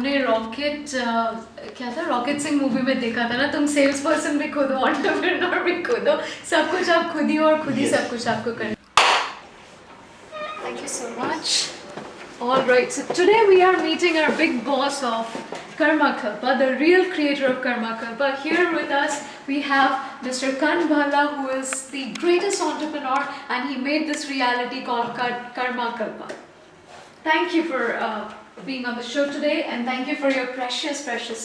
हमने रॉकेट क्या था रॉकेट सिंह मूवी में देखा था ना, तुम सेल्स पर्सन भी खुद हो, एंटरप्रेन्योर भी खुद हो, सब कुछ आप खुद ही हो और खुद ही सब कुछ आपको करना। Thank you so much. All right, so today we are meeting our big boss of Karma Kalpa, the real creator of Karma Kalpa. Here with us we have Mr. Kan Bhala, who is the greatest entrepreneur, and he made this reality called Karma Kalpa. Thank you for being on the show today, and thank you for your precious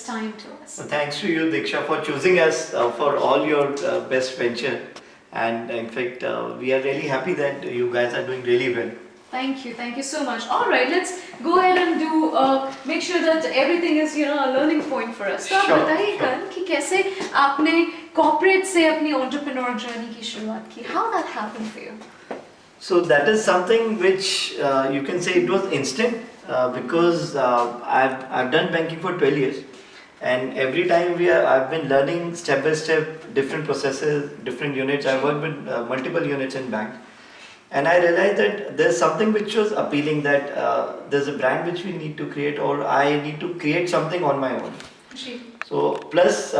time to us. Well, thanks to you, Diksha, for choosing us for all your best venture. And in fact, we are really happy that you guys are doing really well. Thank you so much. All right, let's go ahead and do make sure that everything is a learning point for us. तो आप बताइए कल कि कैसे आपने corporate से अपनी entrepreneur journey की शुरुआत की? How that happened for you? So that is something which you can say it was instant because I've done banking for 12 years, and every time I've been learning step by step different processes, different units. I worked with multiple units in bank. And I realized that there's something which was appealing, that there's a brand which we need to create, or I need to create something on my own. So plus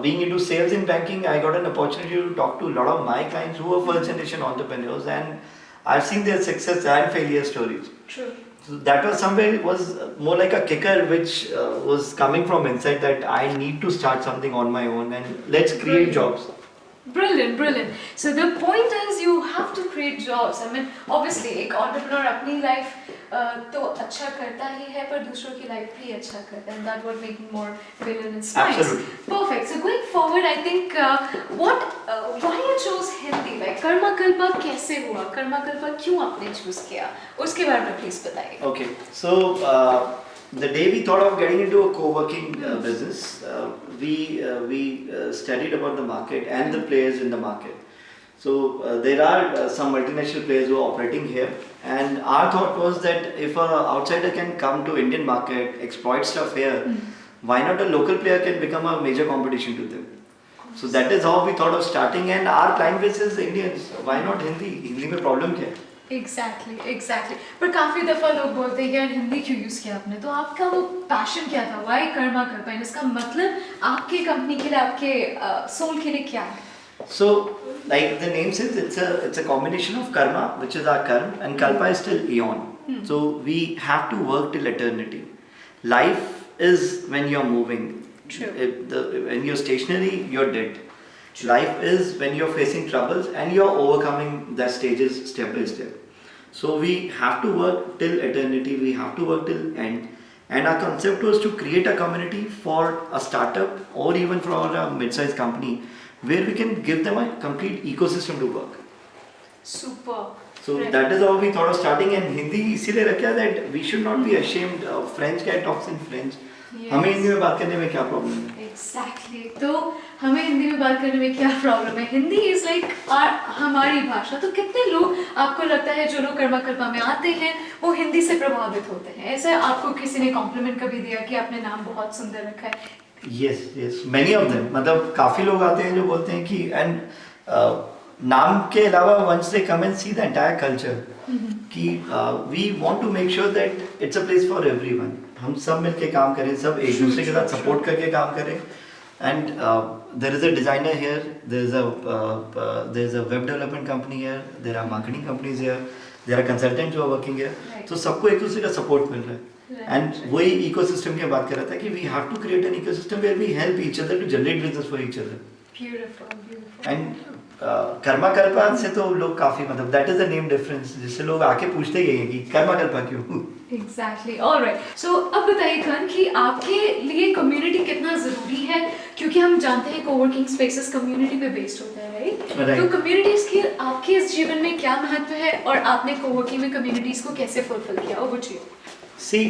being into sales in banking, I got an opportunity to talk to a lot of my clients who are first generation entrepreneurs, and I've seen their success and failure stories. True. So that was somewhere, it was more like a kicker which was coming from inside, that I need to start something on my own and let's create jobs. Brilliant. So the point is you have to create jobs. I mean, obviously एक entrepreneur अपनी life तो अच्छा करता ही है, पर दूसरों की life भी अच्छा करता है, and that would make more villain and spice. Absolutely. Perfect. So going forward, I think why you chose Hindi? Like Karma Kalpa कैसे हुआ? Karma Kalpa क्यों आपने choose किया? उसके बारे में please बताइए. Okay, so the day we thought of getting into a co-working business, we studied about the market and the players in the market. So there are some multinational players who are operating here, and our thought was that if an outsider can come to Indian market, exploit stuff here, why not a local player can become a major competition to them? So that is how we thought of starting, and our client base is Indians. Why not Hindi? Hindi में problem क्या है? Exactly. पर काफी दफा लोग बोलते हैं यार हिंदी क्यों यूज किया आपने, तो आपका वो पैशन क्या था? Why Karma Kalpa? इसका मतलब आपके कंपनी के लिए, आपके सोल के लिए क्या है? So, like the name says, it's a combination of karma, which is our karma, and kalpa is still eon. So we have to work till eternity. Life is when you're moving. True. When you're stationary, you're dead. Life is when you're facing troubles and you're overcoming the stages step by step. So we have to work till eternity. We have to work till end. And our concept was to create a community for a startup or even for a mid-sized company, where we can give them a complete ecosystem to work. Super. So that is how we thought of starting. And Hindi इसीलिए रखा that we should not be ashamed. French guy talks in French. हमें हिंदी में बात करने में क्या problem है? Exactly. तो हमें हिंदी में बात करने में क्या प्रॉब्लम है? हिंदी इज लाइक हमारी भाषा. तो कितने लोग आपको लगता है जो लोग कर्मा कल्पा में आते हैं वो हिंदी से प्रभावित होते हैं? ऐसा आपको किसी ने कॉम्प्लीमेंट कभी दिया कि आपने नाम बहुत सुंदर रखा है? Yes, many of them. मतलब काफी लोग आते हैं जो बोलते हैं कि नाम के अलावा once they come and see the entire culture, कि we want to make sure that it's a place for everyone. हम सब मिलके काम करें, सब एक दूसरे के साथ सपोर्ट करके काम करें. And there is a designer here, there is a web development company here, there are marketing companies here, there are consultants who are working here. तो सबको एक दूसरे का सपोर्ट मिल रहा है. And वही ecosystem की बात कर रहा था कि we have to create an ecosystem where we help each other to generate business for each other. Beautiful. And Karma Kalpa से तो लोग काफी मतलब that is the name difference, जिससे लोग आके पूछते ही हैं कि कर्मा कल्पा क्यों? Exactly. All right. So अब बताइए खान कि आपके लिए कम्युनिटी कितना ज़रूरी है, क्योंकि हम जानते हैं कोवर्किंग स्पेसेस कम्युनिटी पे बेस्ड होता है, राइट? तो कम्युनिटीज़ की आपके इस जीवन में क्या महत्व है, और आपने कोवर्किंग में कम्युनिटीज़ को कैसे फुलफिल किया? Over to you. See,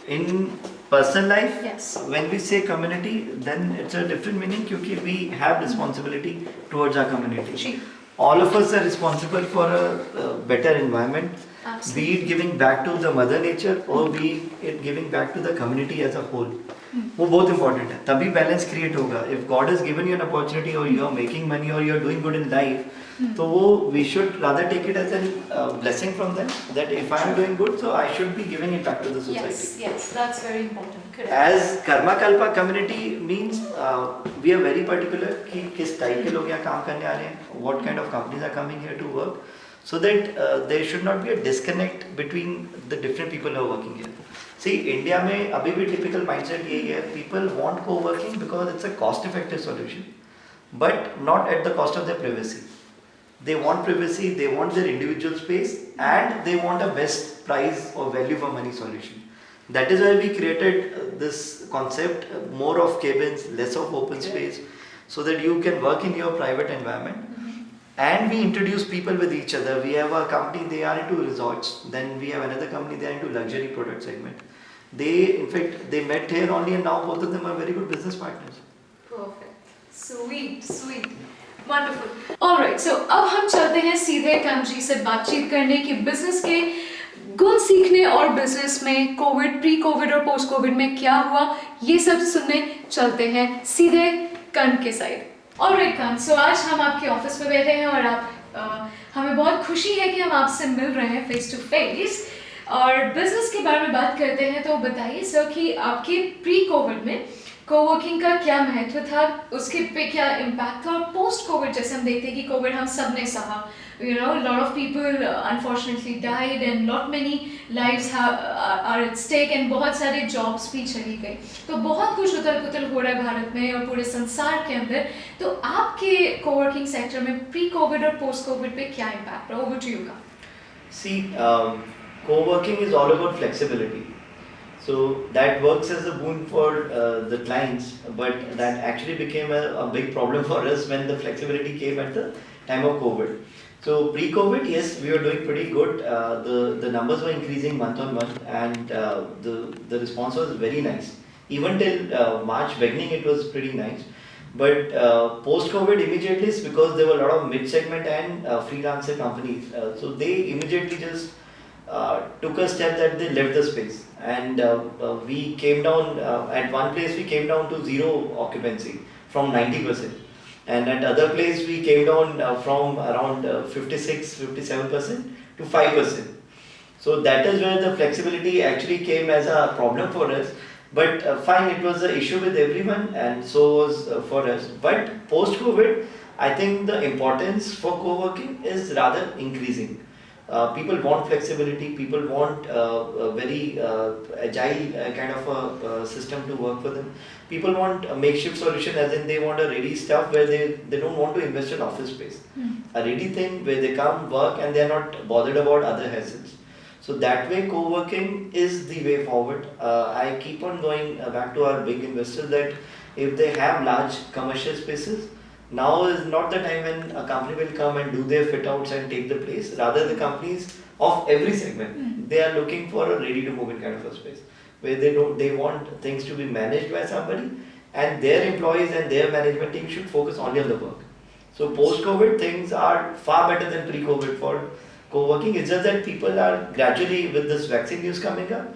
in personal life, yes, when we say community, then it's a different meaning, क्योंकि we have responsibility towards our community. Ji. All of us are responsible for a better environment. Absolutely. be it giving back to the mother nature or be it giving back to the community as a whole. वो बहुत important है, तभी balance create होगा. If God has given you an opportunity or you are making money or you are doing good in life, तो वो we should rather take it as a blessing from them, that if I am doing good, so I should be giving it back to the society. Yes, that's very important. Correct. As Karma Kalpa community means we are very particular कि किस type के लोग यहाँ काम करने आ रहे हैं, what kind of companies are coming here to work, so that there should not be a disconnect between the different people who are working here. See, India में अभी भी typical mindset यही है, people want co-working because it's a cost-effective solution, but not at the cost of their privacy. They want privacy, they want their individual space, and they want a best price or value for money solution. That is why we created this concept, more of cabins, less of open space, so that you can work in your private environment. And we introduce people with each other. We have a company, they are into resorts. Then we have another company, they are into luxury product segment. They, in fact, they met here only, and now both of them are very good business partners. Perfect. Sweet. Wonderful. Alright, so अब हम चलते हैं सीधे कंग जी से बातचीत करने की business के गुण सीखने और बिजनेस में कोविड, प्री कोविड और पोस्ट कोविड में क्या हुआ, ये सब सुनने चलते हैं सीधे कंग के साइड. ऑलराइट कंग, सो आज हम आपके ऑफिस में बैठे हैं और आप हमें बहुत खुशी है कि हम आपसे मिल रहे हैं फेस टू फेस और बिजनेस के बारे में बात करते हैं. तो बताइए सर कि आपके प्री कोविड में कोवर्किंग का क्या महत्व था, उसके पे क्या इम्पैक्ट था, और पोस्ट कोविड जैसे हम देखते हैं कि कोविड हम सब ने सहा, you know, a lot of people unfortunately died and lot many lives are at stake and बहुत सारे jobs भी चली गई. तो बहुत कुछ उथल पुथल हो रहा है भारत में और पूरे संसार के अंदर. तो आपके कोवर्किंग सेक्टर में प्री कोविड और पोस्ट कोविड पे क्या इम्पैक्ट रहा? Over to you, Kang. See, co-working is all about flexibility. So that works as a boon for the clients, but that actually became a big problem for us when the flexibility came at the time of COVID. So pre-COVID, yes, we were doing pretty good. The numbers were increasing month on month, and the response was very nice. Even till March beginning, it was pretty nice. But post-COVID, immediately, because there were a lot of mid-segment and freelancer companies, so they immediately just took a step that they left the space, and we came down at one place we came down to 0 occupancy from 90%, and at other place we came down from around 56-57% to 5%. So that is where the flexibility actually came as a problem for us, but fine, it was an issue with everyone and so was for us. But post COVID, I think the importance for co-working is rather increasing. People want flexibility, people want a very agile kind of a system to work for them. People want a makeshift solution, as in they want a ready stuff where they don't want to invest in office space. A ready thing where they come work and they are not bothered about other hassles. So that way co-working is the way forward. I keep on going back to our big investors that if they have large commercial spaces, now is not the time when a company will come and do their fit outs and take the place. Rather, the companies of every segment, they are looking for a ready to move in kind of a space where they want things to be managed by somebody, and their employees and their management team should focus only on the work. So post COVID, things are far better than pre COVID for co-working. It's just that people are gradually, with this vaccine news coming up,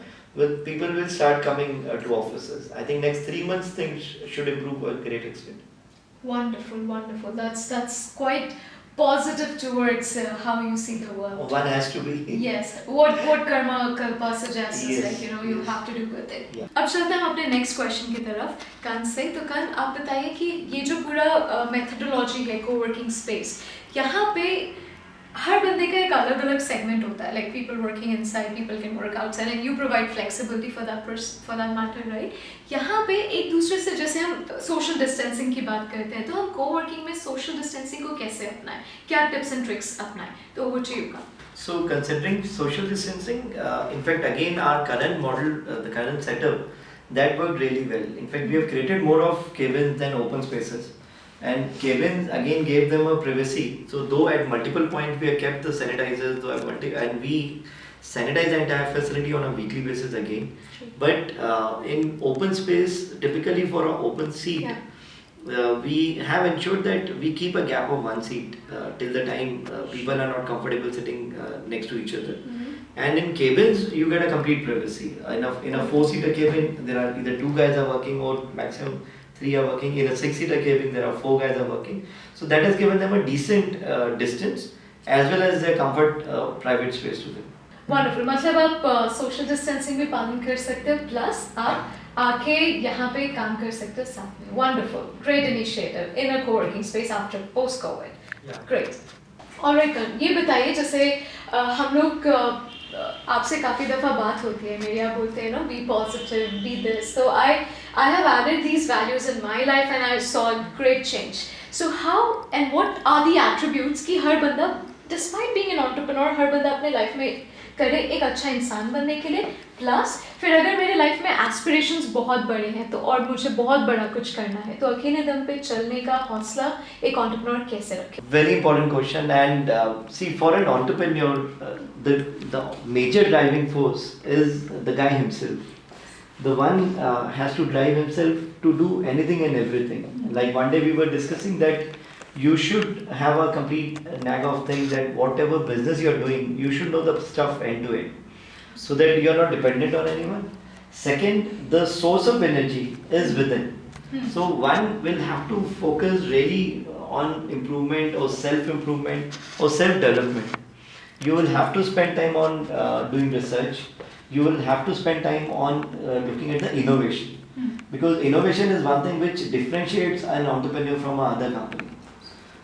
people will start coming to offices. I think next 3 months things should improve to a great extent. Wonderful. That's quite positive towards how you see the world. One has to be. Yes. What Karma Kalpa suggests is Yes. like, you know, you have to do with it. Yeah. अब चलते हैं अपने next question की तरफ कान से. तो कान, आप बताइए कि ये जो पूरा मेथोडोलॉजी है कोवर्किंग स्पेस, यहाँ पे हर बंदे का एक अलग अलग सेगमेंट होता है. Like people working inside, people can work outside, and you provide flexibility for that matter, right? यहाँ पे एक दूसरे से, जैसे हम सोशल डिस्टेंसिंग की बात करते हैं, तो हम कोवर्किंग में सोशल डिस्टेंसिंग को कैसे अपनाएं, क्या टिप्स एंड ट्रिक्स अपनाएं? तो वो चाहिए का. So considering social distancing, in fact again our current model, the current setup, that worked really well. In fact we have created more of cabins than open spaces, and cabins again gave them a privacy. So though at multiple points we have kept the sanitizers, and we sanitize the entire facility on a weekly basis again. But in open space, typically for an open seat, we have ensured that we keep a gap of 1 seat till the time people are not comfortable sitting next to each other. And in cabins, you get a complete privacy. In a four-seater cabin, there are either two guys are working or maximum three are working. In a six-seater cabin, there are four guys are working. So that has given them a decent distance as well as their comfort private space to them. Wonderful, मतलब आप social distancing भी पालन कर सकते हो plus आप आके यहाँ पे काम कर सकते हो साथ में. Wonderful, great initiative in a coworking space after post Covid. Great. Alright, ये बताइए जैसे हम लोग आपसे काफ़ी दफ़ा बात होती है मेरी, आप बोलते हैं no be positive, be this. तो I have added these values in my life and I saw great change. So how and what are the attributes कि हर बंदा डिस्पाइट बीइंग एन एंटरप्रेन्योर हर बंदा अपने लाइफ में करे एक अच्छा इंसान बनने के लिए. प्लस फिर अगर मेरे लाइफ में एस्पिरेशंस बहुत बड़े हैं तो और मुझे बहुत बड़ा कुछ करना है तो अकेले दम पे चलने का हौसला एक एंटरप्रेन्योर कैसे रखे? Very important question. And see, for an entrepreneur, the major driving force is the guy himself. The one has to drive himself to do anything and everything. Like one day we were discussing that you should have a complete knack of things, that whatever business you're doing, you should know the stuff end to end, so that you're not dependent on anyone. Second, the source of energy is within. So one will have to focus really on improvement or self-improvement or self-development. You will have to spend time on doing research. You will have to spend time on looking at the innovation. Because innovation is one thing which differentiates an entrepreneur from another company.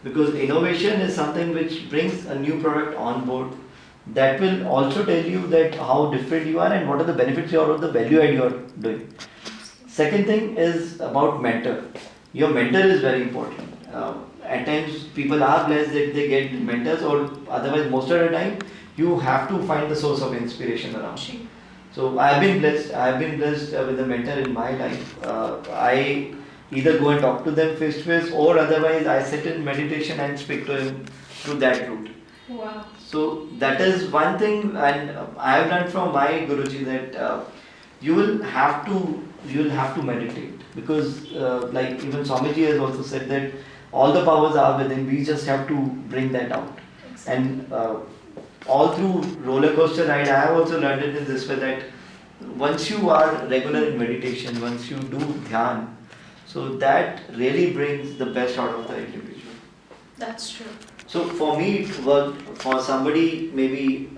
Because innovation is something which brings a new product on board that will also tell you that how different you are and what are the benefits or the value add you are doing. Second thing is about mentor. Your mentor is very important. At times people are blessed that they get mentors, or otherwise most of the time you have to find the source of inspiration around. So I have been blessed with a mentor in my life. I either go and talk to them face to face, or otherwise I sit in meditation and speak to him through that route. Wow. So that is one thing, and I have learned from my Guruji that you will have to meditate, because like even Swamiji has also said that all the powers are within. We just have to bring that out. Exactly. And all through roller coaster ride, I have also learned it in this way that once you are regular in meditation, once you do dhyan, so that really brings the best out of the individual. That's true. So for me it worked. For somebody maybe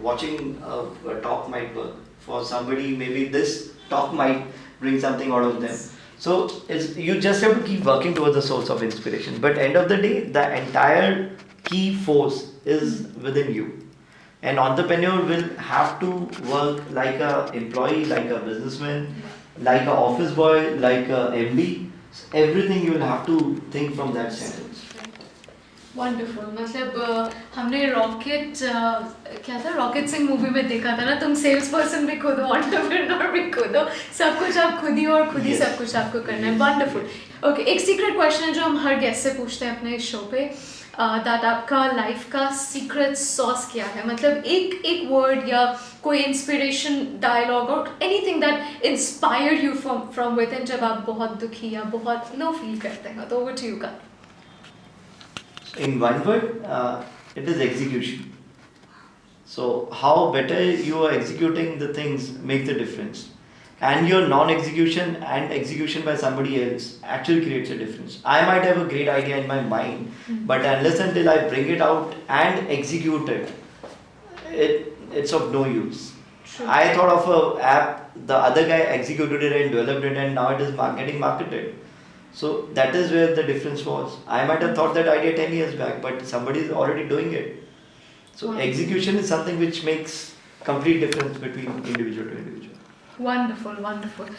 watching a talk might work. For somebody maybe this talk might bring something out of them. So you just have to keep working towards the source of inspiration. But end of the day, the entire key force is within you. An entrepreneur will have to work like an employee, like a businessman, like an office boy, like a MD. Everything you will have to think from that sentence. Wonderful. मतलब हमने rocket क्या था, rocket Singh movie में देखा था ना, तुम sales person भी खुद हो, एंटरप्रेन्योर भी खुद हो, सब कुछ आप खुद ही हो और खुद ही सब कुछ आपको करना है. वंडरफुल. ओके, एक सीक्रेट क्वेश्चन है जो हम हर गेस्ट से पूछते हैं अपने शो पे, दैट आपका लाइफ का सीक्रेट सॉस क्या है? मतलब एक वर्ड या कोई इंस्पिरेशन डायलॉग और anything that inspired you from with in जब आप बहुत दुखी या बहुत लो फील करते हैं. तो over to you. In one word, it is execution. So how better you are executing the things makes the difference. And your non-execution and execution by somebody else actually creates a difference. I might have a great idea in my mind, but unless until I bring it out and execute it, it's of no use. True. I thought of an app, the other guy executed it and developed it, and now it is getting marketed. So that is where the difference was. I might have thought that idea 10 years back, but somebody is already doing it. So Wow. execution is something which makes complete difference between individual to individual. Wonderful, wonderful.